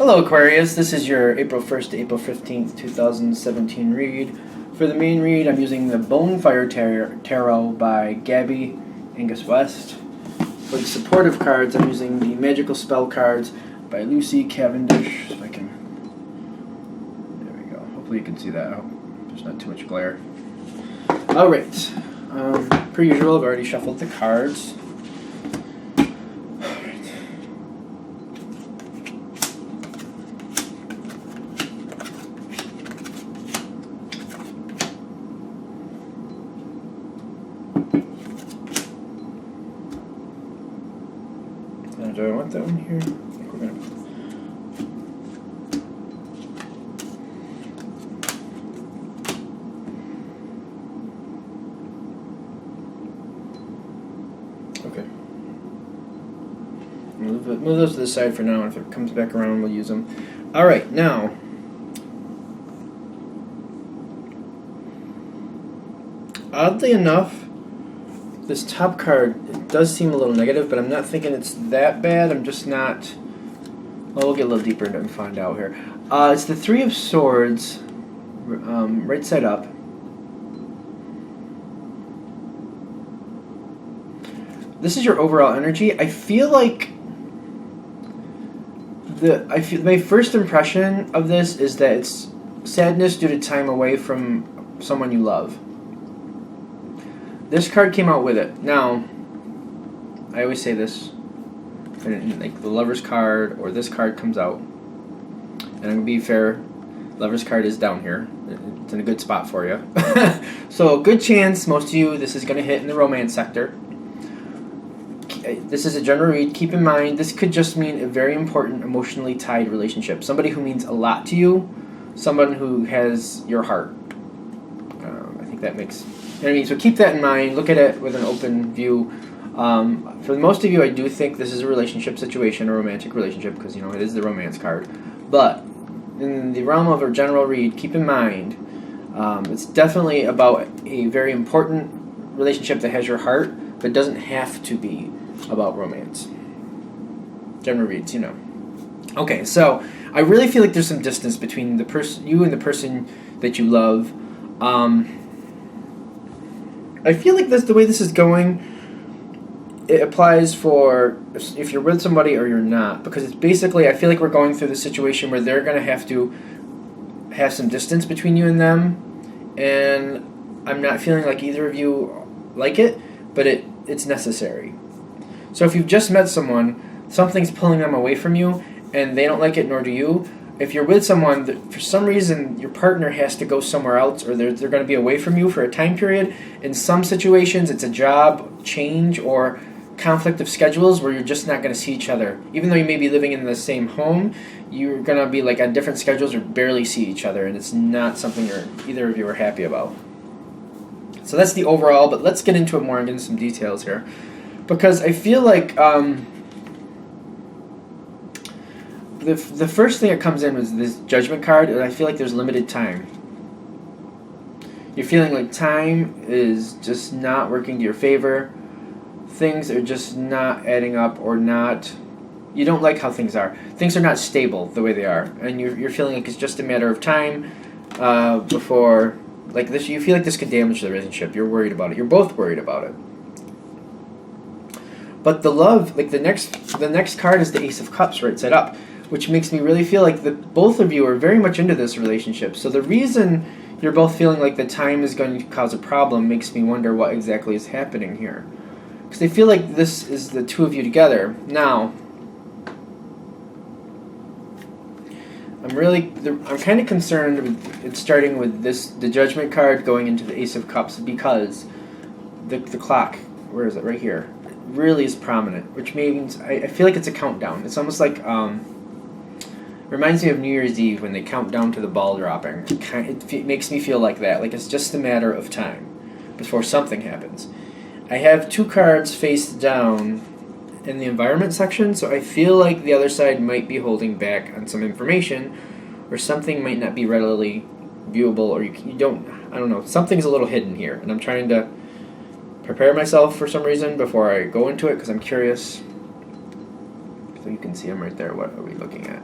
Hello Aquarius, this is your April 1st to April 15th, 2017 read. For the main read, I'm using the Bonefire Tarot by Gabby Angus West. For the supportive cards, I'm using the Magical Spell cards by Lucy Cavendish. If I can... There we go. Hopefully you can see that. I hope there's not too much glare. Alright. Per usual, I've already shuffled the cards. Do I want that one here? I think we're gonna... Okay. Move those to the side for now, and if it comes back around, we'll use them. Alright, now... Oddly enough, this top card, it does seem a little negative, but I'm not thinking it's that bad. I'm just not... Well, we'll get a little deeper into it and find out here. It's the Three of Swords, right side up. This is your overall energy. I feel like my first impression of this is that it's sadness due to time away from someone you love. This card came out with it. Now, I always say this, like the Lover's card or this card comes out, and I'm going to be fair, Lover's card is down here. It's in a good spot for you. So, good chance, most of you, this is going to hit in the romance sector. This is a general read. Keep in mind, this could just mean a very important emotionally tied relationship. Somebody who means a lot to you, someone who has your heart. I think that makes... So keep that in mind. Look at it with an open view. For most of you, I do think this is a relationship situation, a romantic relationship, because it is the romance card. But in the realm of a general read, keep in mind it's definitely about a very important relationship that has your heart, but doesn't have to be about romance. General reads, Okay, so I really feel like there's some distance between you and the person that you love. I feel like the way this is going, it applies for if you're with somebody or you're not. Because it's basically, I feel like we're going through the situation where they're going to have some distance between you and them. And I'm not feeling like either of you like it, but it's necessary. So if you've just met someone, something's pulling them away from you, and they don't like it, nor do you. If you're with someone that for some reason your partner has to go somewhere else, or they're going to be away from you for a time period, in some situations it's a job change or conflict of schedules where you're just not going to see each other. Even though you may be living in the same home, you're going to be like on different schedules or barely see each other, and it's not something either of you are happy about. So that's the overall, but let's get into it more and get into some details here. Because I feel like... The first thing that comes in was this Judgment card, and I feel like there's limited time. You're feeling like time is just not working to your favor. Things are just not adding up, or not... You don't like how things are. Things are not stable the way they are, and you're feeling like it's just a matter of time before... Like this, you feel like this could damage the relationship. You're worried about it. You're both worried about it. But the love, like the next card is the Ace of Cups right side up, which makes me really feel like both of you are very much into this relationship. So the reason you're both feeling like the time is going to cause a problem makes me wonder what exactly is happening here. Because I feel like this is the two of you together. Now, I'm kind of concerned with it starting with the Judgment card going into the Ace of Cups, because the clock, where is it? Right here. It really is prominent, which means I feel like it's a countdown. It's almost like... reminds me of New Year's Eve when they count down to the ball dropping. It makes me feel like that. Like it's just a matter of time before something happens. I have two cards face down in the environment section, so I feel like the other side might be holding back on some information, or something might not be readily viewable, or you don't... I don't know. Something's a little hidden here, and I'm trying to prepare myself for some reason before I go into it, because I'm curious. So you can see them right there. What are we looking at?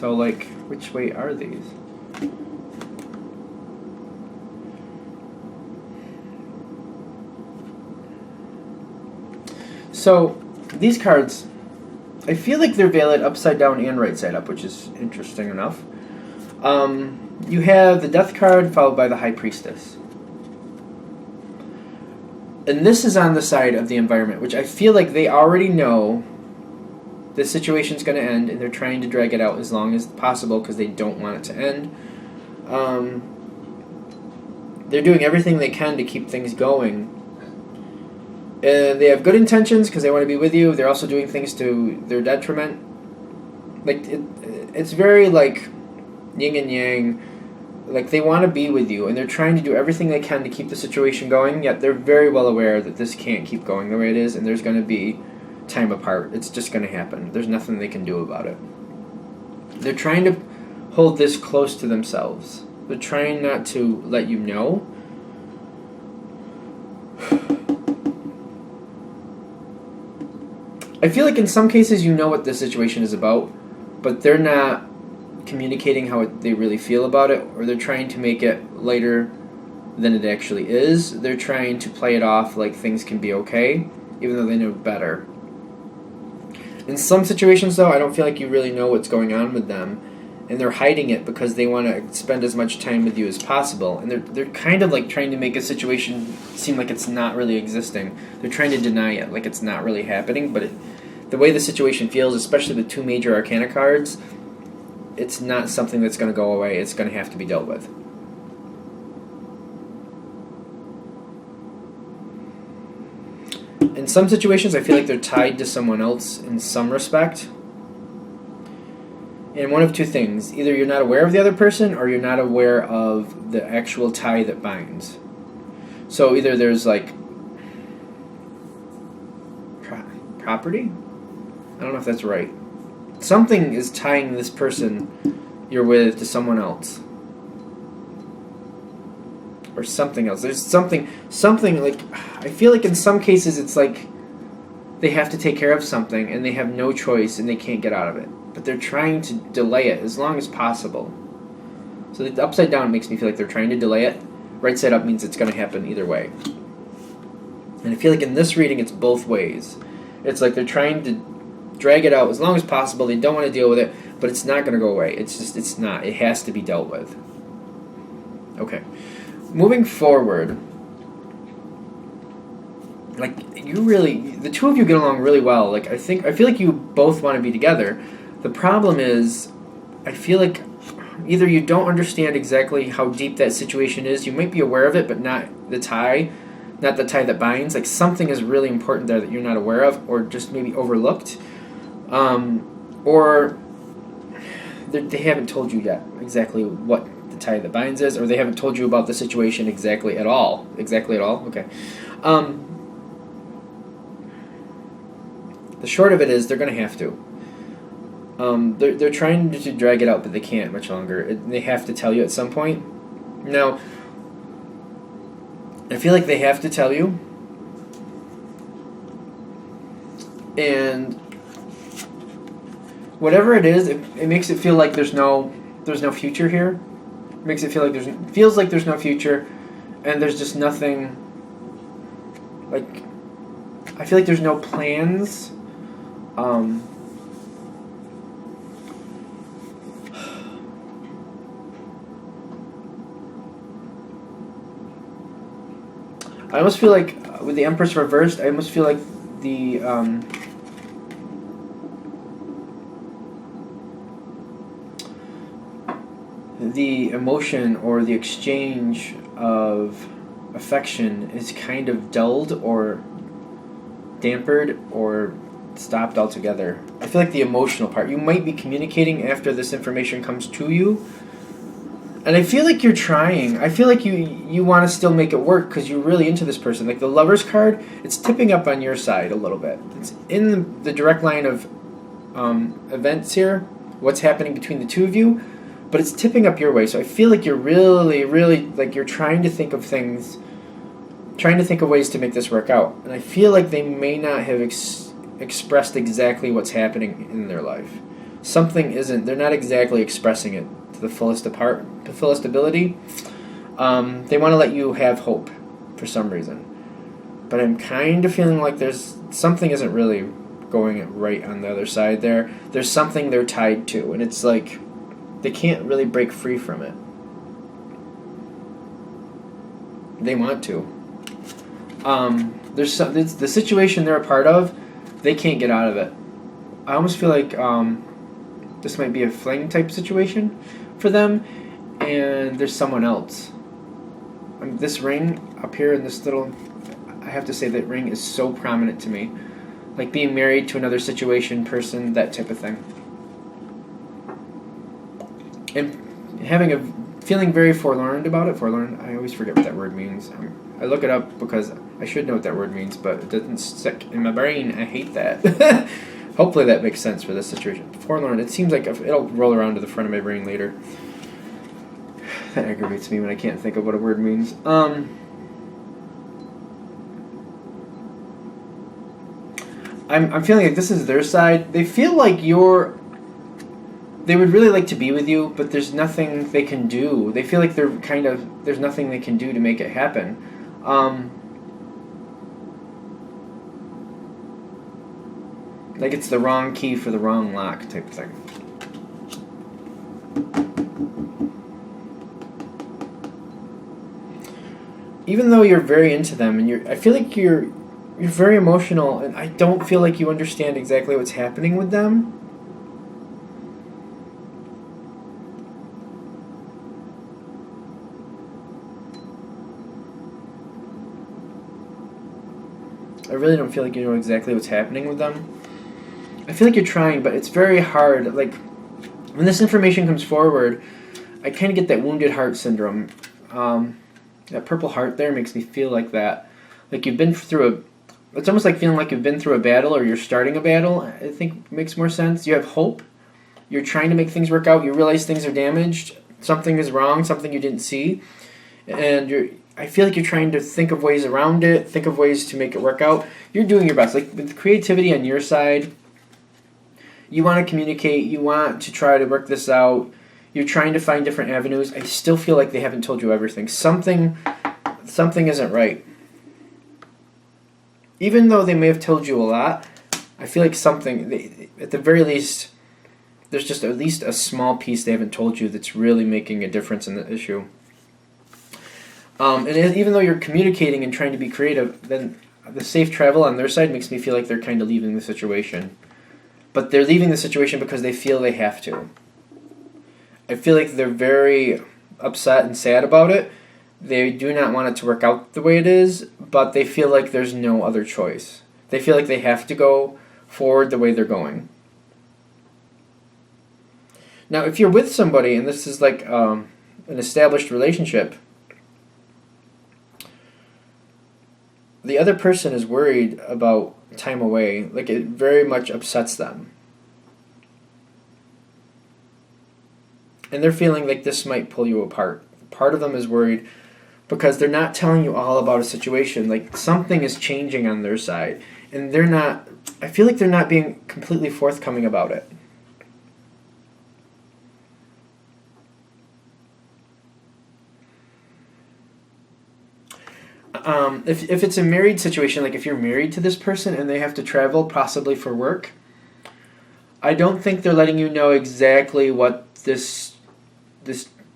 So, like, which way are these? So, these cards, I feel like they're valid upside down and right side up, which is interesting enough. You have the Death card followed by the High Priestess. And this is on the side of the environment, which I feel like they already know the situation's going to end, and they're trying to drag it out as long as possible because they don't want it to end. They're doing everything they can to keep things going. And they have good intentions because they want to be with you. They're also doing things to their detriment. Like, it's very, like, yin and yang. Like, they want to be with you, and they're trying to do everything they can to keep the situation going, yet they're very well aware that this can't keep going the way it is, and there's going to be time apart. It's just going to happen. There's nothing they can do about it. They're trying to hold this close to themselves. They're trying not to let you know. I feel like in some cases you know what the situation is about, but they're not communicating how they really feel about it, or they're trying to make it lighter than it actually is. They're trying to play it off like things can be okay, even though they know better. In some situations, though, I don't feel like you really know what's going on with them, and they're hiding it because they want to spend as much time with you as possible, and they're kind of like trying to make a situation seem like it's not really existing. They're trying to deny it, like it's not really happening, but the way the situation feels, especially with two major arcana cards, it's not something that's going to go away. It's going to have to be dealt with. In some situations, I feel like they're tied to someone else in some respect. And one of two things. Either you're not aware of the other person, or you're not aware of the actual tie that binds. So either there's, like, property? I don't know if that's right. Something is tying this person you're with to someone else. Or something else. There's something like, I feel like in some cases it's like they have to take care of something and they have no choice and they can't get out of it. But they're trying to delay it as long as possible. So the upside down makes me feel like they're trying to delay it. Right side up means it's going to happen either way. And I feel like in this reading it's both ways. It's like they're trying to drag it out as long as possible. They don't want to deal with it, but it's not going to go away. It's not. It has to be dealt with. Okay. Moving forward, like, the two of you get along really well. Like, I feel like you both want to be together. The problem is, I feel like either you don't understand exactly how deep that situation is. You might be aware of it, but not the tie that binds. Like, something is really important there that you're not aware of, or just maybe overlooked. Or they haven't told you yet exactly what the tie that binds is, or they haven't told you about the situation exactly at all. Okay. The short of it is they're going to have to. They're trying to drag it out, but they can't much longer. They have to tell you at some point. Now, I feel like they have to tell you, and whatever it is, it makes it feel like there's no future here. It makes it feels like there's no future, and there's just nothing. Like, I feel like there's no plans. I almost feel like with the Empress reversed, I almost feel like the emotion or the exchange of affection is kind of dulled or dampered or stopped altogether. I feel like the emotional part, you might be communicating after this information comes to you, and I feel like you're trying. I feel like you want to still make it work because you're really into this person. Like the Lover's card, it's tipping up on your side a little bit. It's in the direct line of events here, what's happening between the two of you, but it's tipping up your way. So I feel like you're really, really, like you're trying to think of things, trying to think of ways to make this work out. And I feel like they may not have expressed exactly what's happening in their life. something isn't. They're not exactly expressing it to the fullest ability. They want to let you have hope for some reason, but I'm kind of feeling like there's something isn't really going right on the other side there. There's something they're tied to, and it's like they can't really break free from it. They want to. It's the situation they're a part of. They can't get out of it. I almost feel like this might be a fling type situation for them, and there's someone else. This ring up here in this little, I have to say that ring is so prominent to me. Like being married to another situation, person, that type of thing. And feeling very forlorn about it. Forlorn, I always forget what that word means. I look it up because I should know what that word means, but it doesn't stick in my brain. I hate that. Hopefully that makes sense for this situation. Forlorn, it seems like it'll roll around to the front of my brain later. That aggravates me when I can't think of what a word means. I'm feeling like this is their side. They feel like they would really like to be with you, but there's nothing they can do. They feel like there's nothing they can do to make it happen. Like it's the wrong key for the wrong lock type of thing. Even though you're very into them, and I feel like you're very emotional, and I don't feel like you understand exactly what's happening with them. I really don't feel like you know exactly what's happening with them. I feel like you're trying, but it's very hard. Like, when this information comes forward, I kind of get that wounded heart syndrome. That purple heart there makes me feel like that. Like you've been through it's almost like feeling like you've been through a battle or you're starting a battle. I think makes more sense. You have hope. You're trying to make things work out. You realize things are damaged. Something is wrong, something you didn't see. And I feel like you're trying to think of ways around it, think of ways to make it work out. You're doing your best. Like with creativity on your side, you want to communicate, you want to try to work this out. You're trying to find different avenues. I still feel like they haven't told you everything. Something isn't right. Even though they may have told you a lot, I feel like at the very least, there's just at least a small piece they haven't told you that's really making a difference in the issue. And even though you're communicating and trying to be creative, then the safe travel on their side makes me feel like they're kind of leaving the situation. But they're leaving the situation because they feel they have to. I feel like they're very upset and sad about it. They do not want it to work out the way it is, but they feel like there's no other choice. They feel like they have to go forward the way they're going. Now, if you're with somebody, and this is like an established relationship, the other person is worried about time away. Like, it very much upsets them. And they're feeling like this might pull you apart. Part of them is worried because they're not telling you all about a situation. Like, something is changing on their side. And I feel like they're not being completely forthcoming about it. If it's a married situation, like if you're married to this person and they have to travel possibly for work, I don't think they're letting you know exactly what this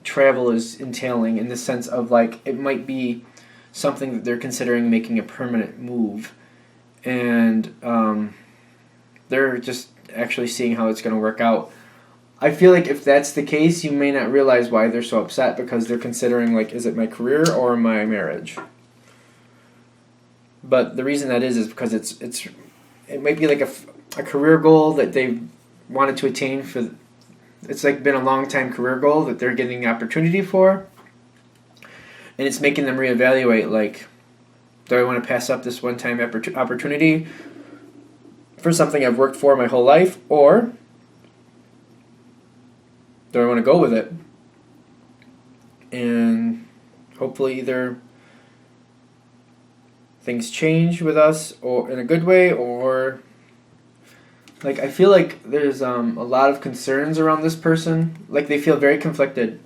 travel is entailing, in the sense of like it might be something that they're considering making a permanent move, and they're just actually seeing how it's going to work out. I feel like if that's the case, you may not realize why they're so upset, because they're considering like, is it my career or my marriage? But the reason that is because it might be like a career goal that they wanted to attain for. It's like been a long time career goal that they're getting the opportunity for, and it's making them reevaluate. Like, do I want to pass up this one-time opportunity for something I've worked for my whole life, or do I want to go with it? And hopefully either things change with us, or in a good way, or Like, I feel like there's a lot of concerns around this person. Like, they feel very conflicted.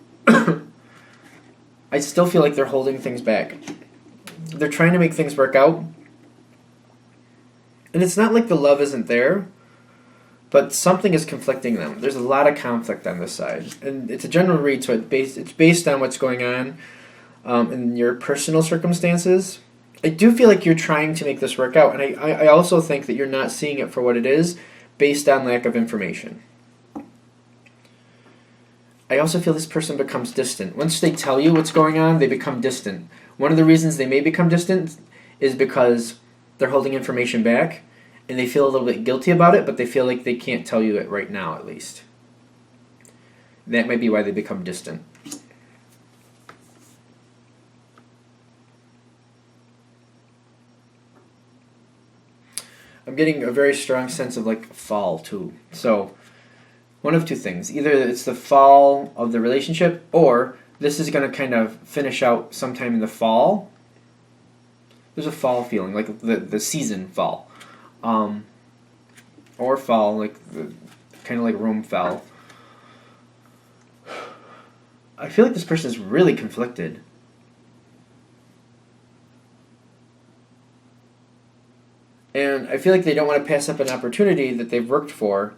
I still feel like they're holding things back. They're trying to make things work out. And it's not like the love isn't there, but something is conflicting them. There's a lot of conflict on this side. And it's a general read, so it's based on what's going on in your personal circumstances. I do feel like you're trying to make this work out, and I also think that you're not seeing it for what it is based on lack of information. I also feel this person becomes distant. Once they tell you what's going on, they become distant. One of the reasons they may become distant is because they're holding information back, and they feel a little bit guilty about it, but they feel like they can't tell you it right now, at least. That might be why they become distant. I'm getting a very strong sense of like fall too. So one of two things. Either it's the fall of the relationship, or this is going to kind of finish out sometime in the fall. There's a fall feeling, like the season fall. Or fall, like kind of like Rome fell. I feel like this person is really conflicted. And I feel like they don't want to pass up an opportunity that they've worked for,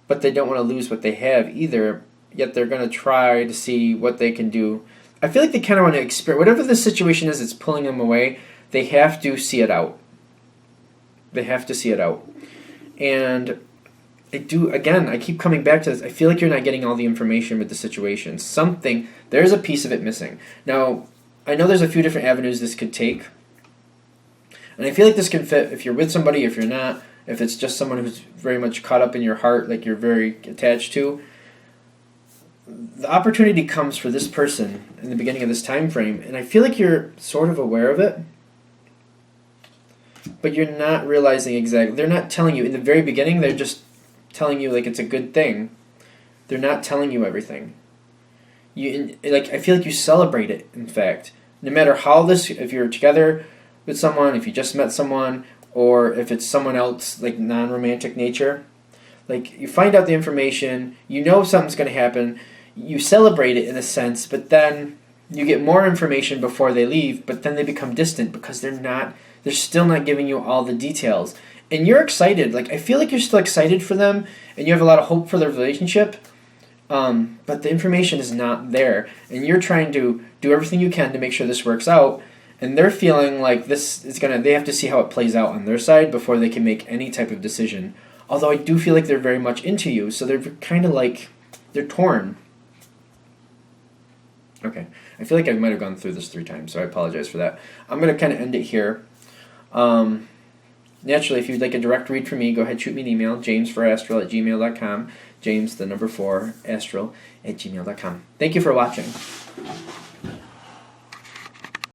but they don't want to lose what they have either, yet they're going to try to see what they can do. I feel like they kind of want to experience, whatever the situation is that's pulling them away, they have to see it out. They have to see it out. And I keep coming back to this. I feel like you're not getting all the information with the situation. There's a piece of it missing. Now, I know there's a few different avenues this could take. And I feel like this can fit if you're with somebody, if you're not, if it's just someone who's very much caught up in your heart, like you're very attached to. The opportunity comes for this person in the beginning of this time frame, and I feel like you're sort of aware of it, but you're not realizing exactly. They're not telling you in the very beginning. They're just telling you like it's a good thing. They're not telling you everything. I feel like you celebrate it. In fact, no matter how if you're together with someone, if you just met someone, or if it's someone else, like non-romantic nature, like you find out the information, you know something's going to happen, you celebrate it in a sense, but then you get more information before they leave, but then they become distant because they're still not giving you all the details. And you're excited, like I feel like you're still excited for them, and you have a lot of hope for their relationship, but the information is not there, and you're trying to do everything you can to make sure this works out. And they're feeling like they have to see how it plays out on their side before they can make any type of decision. Although I do feel like they're very much into you, so they're kind of like, they're torn. Okay, I feel like I might have gone through this 3 times, so I apologize for that. I'm going to kind of end it here. Naturally, if you'd like a direct read from me, go ahead, shoot me an email, james4astral@gmail.com, james4astral@gmail.com. Thank you for watching.